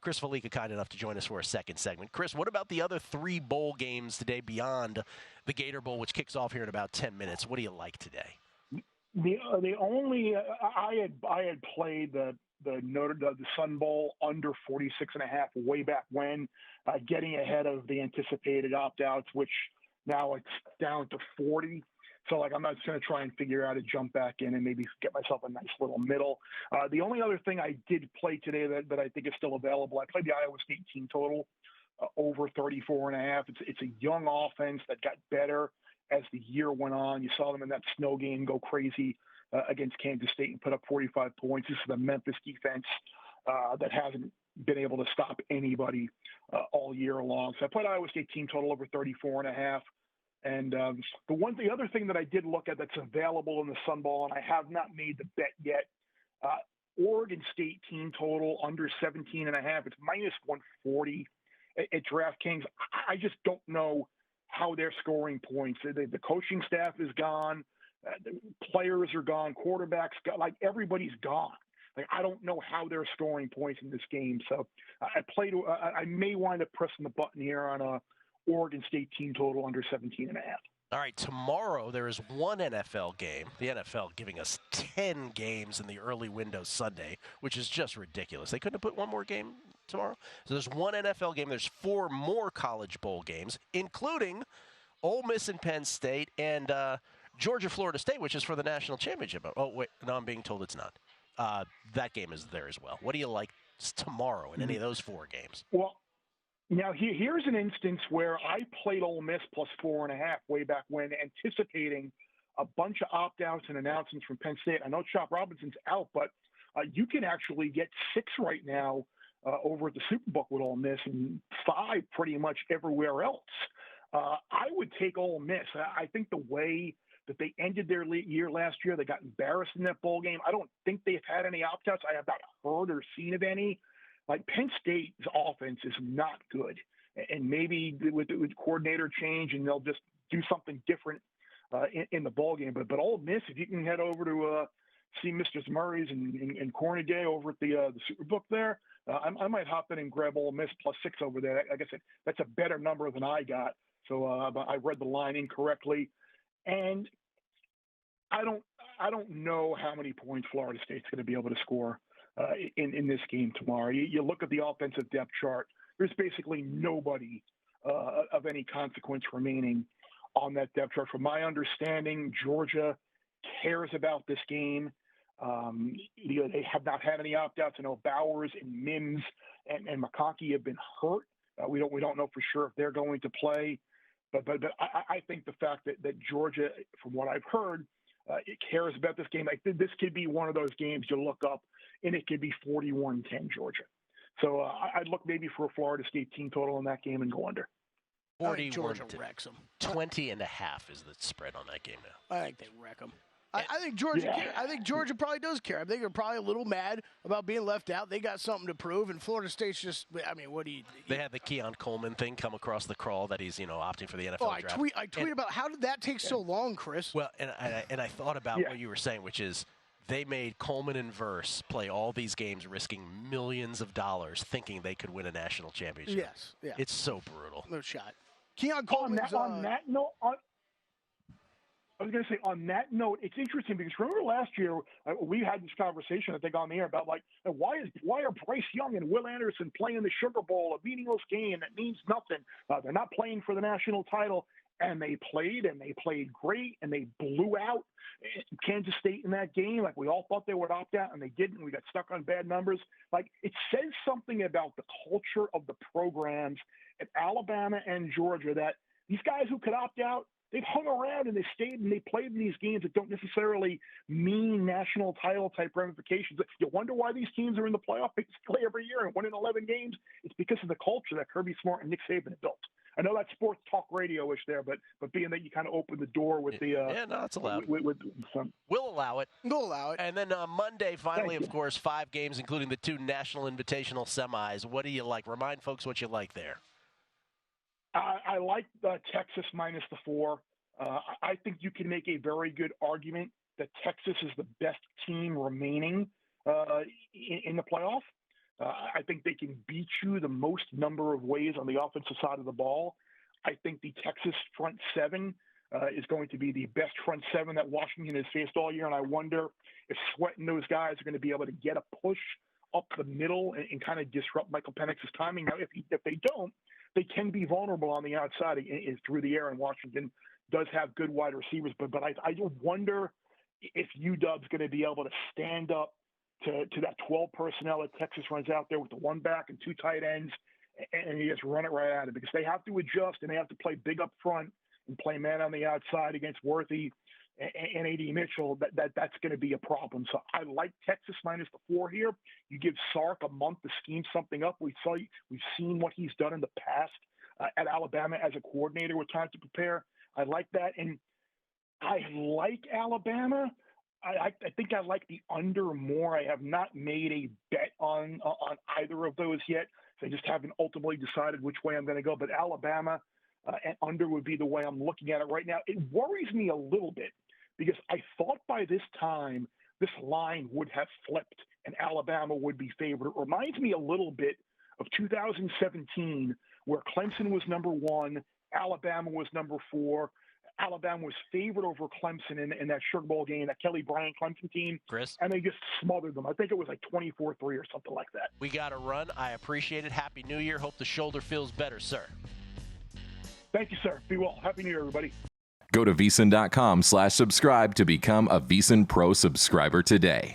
Chris Fallica, kind enough to join us for a second segment. Chris, what about the other 3 bowl games today beyond the Gator Bowl, which kicks off here in about 10 minutes? What do you like today? The only I had played the Sun Bowl under 46.5 way back when, getting ahead of the anticipated opt-outs, which now it's down to 40. So, like, I'm not going to try and figure out how to jump back in and maybe get myself a nice little middle. The only other thing I did play today that I think is still available, I played the Iowa State team total over 34.5. It's a young offense that got better as the year went on. You saw them in that snow game go crazy against Kansas State and put up 45 points. This is the Memphis defense that hasn't been able to stop anybody all year long. So I played Iowa State team total over 34.5. And the other thing that I did look at that's available in the Sun Bowl, and I have not made the bet yet, Oregon State team total under 17.5. It's minus 140 at DraftKings. I just don't know how they're scoring points. The coaching staff is gone. The players are gone. Quarterbacks gone. Like, everybody's gone. Like, I don't know how they're scoring points in this game. So I may wind up pressing the button here on a Oregon State team total under 17.5. All right, tomorrow there is one NFL game. The NFL giving us 10 games in the early window Sunday, which is just ridiculous. They couldn't have put one more game tomorrow? So there's one NFL game. There's 4 more college bowl games, including Ole Miss and Penn State and Georgia Florida State, which is for the national championship. Oh, wait, no, I'm being told it's not. That game is there as well. What do you like tomorrow in any of those 4 games? Well, now, here's an instance where I played Ole Miss plus 4.5 way back when, anticipating a bunch of opt-outs and announcements from Penn State. I know Chop Robinson's out, but you can actually get 6 right now over at the Superbook with Ole Miss and 5 pretty much everywhere else. I would take Ole Miss. I think the way that they ended their year last year, they got embarrassed in that bowl game. I don't think they've had any opt-outs. I have not heard or seen of any. Like, Penn State's offense is not good, and maybe with coordinator change, and they'll just do something different in the ball game. But Ole Miss, if you can head over to see Mr. Murray's and Cornegay over at the Superbook there, I might hop in and grab Ole Miss plus 6 over there. I guess that's a better number than I got. So I read the line incorrectly, and I don't know how many points Florida State's going to be able to score in this game tomorrow. You look at the offensive depth chart, there's basically nobody of any consequence remaining on that depth chart. From my understanding, Georgia cares about this game. They have not had any opt-outs. I know Bowers and Mims and McConkey have been hurt. We don't know for sure if they're going to play. But I think the fact that Georgia, from what I've heard, it cares about this game. Like, this could be one of those games you look up, and it could be 41-10 Georgia. So I'd look maybe for a Florida State team total in that game and go under. 41 Georgia wrecks them. 20.5 is the spread on that game now. I think they wreck them. I think Georgia. Yeah. I think Georgia probably does care. I think they're probably a little mad about being left out. They got something to prove, and Florida State's just. I mean, what do you? They had the Keon Coleman thing come across the crawl that he's opting for the NFL draft. I tweet about how did that take so long, Chris? Well, and I thought about what you were saying, which is they made Coleman and Verse play all these games, risking millions of dollars, thinking they could win a national championship. Yes, yeah. It's so brutal. No shot. Keon Coleman's on that note. I was going to say, on that note, it's interesting because remember last year we had this conversation, I think, on the air about, like, why are Bryce Young and Will Anderson playing the Sugar Bowl, a meaningless game that means nothing? They're not playing for the national title, and they played great, and they blew out Kansas State in that game. Like, we all thought they would opt out, and they didn't. We got stuck on bad numbers. Like, it says something about the culture of the programs at Alabama and Georgia that these guys who could opt out, they've hung around and they stayed and they played in these games that don't necessarily mean national title type ramifications. You wonder why these teams are in the playoff basically every year and winning 11 games. It's because of the culture that Kirby Smart and Nick Saban have built. I know that's sports talk radio-ish there, but being that you kind of opened the door with the it's allowed. With some, we'll allow it. We'll allow it. And then Monday, finally, of course, 5 games, including the 2 national invitational semis. What do you like? Remind folks what you like there. I like Texas minus the 4. I think you can make a very good argument that Texas is the best team remaining in the playoff. I think they can beat you the most number of ways on the offensive side of the ball. I think the Texas front seven is going to be the best front seven that Washington has faced all year, and I wonder if Sweat and those guys are going to be able to get a push up the middle and kind of disrupt Michael Penix's timing. Now, if they don't, they can be vulnerable on the outside through the air, and Washington does have good wide receivers. But I wonder if UW's going to be able to stand up to that 12 personnel that Texas runs out there with the one back and two tight ends, and you just run it right at it, because they have to adjust and they have to play big up front and play man on the outside against Worthy and A.D. Mitchell. That's going to be a problem. So I like Texas minus the 4 here. You give Sark a month to scheme something up. We've seen what he's done in the past at Alabama as a coordinator with time to prepare. I like that, and I like Alabama. I think I like the under more. I have not made a bet on either of those yet. So I just haven't ultimately decided which way I'm going to go. But Alabama and under would be the way I'm looking at it right now. It worries me a little bit because I thought by this time this line would have flipped and Alabama would be favored. It reminds me a little bit of 2017 where Clemson was number 1, Alabama was number 4. Alabama was favored over Clemson in that Sugar Bowl game, that Kelley Bryant Clemson team, Chris, and they just smothered them. I think it was like 24-3 or something like that. We got to run. I appreciate it. Happy New Year. Hope the shoulder feels better, sir. Thank you, sir. Be well. Happy New Year, everybody. Go to VSiN.com/subscribe to become a VSiN Pro subscriber today.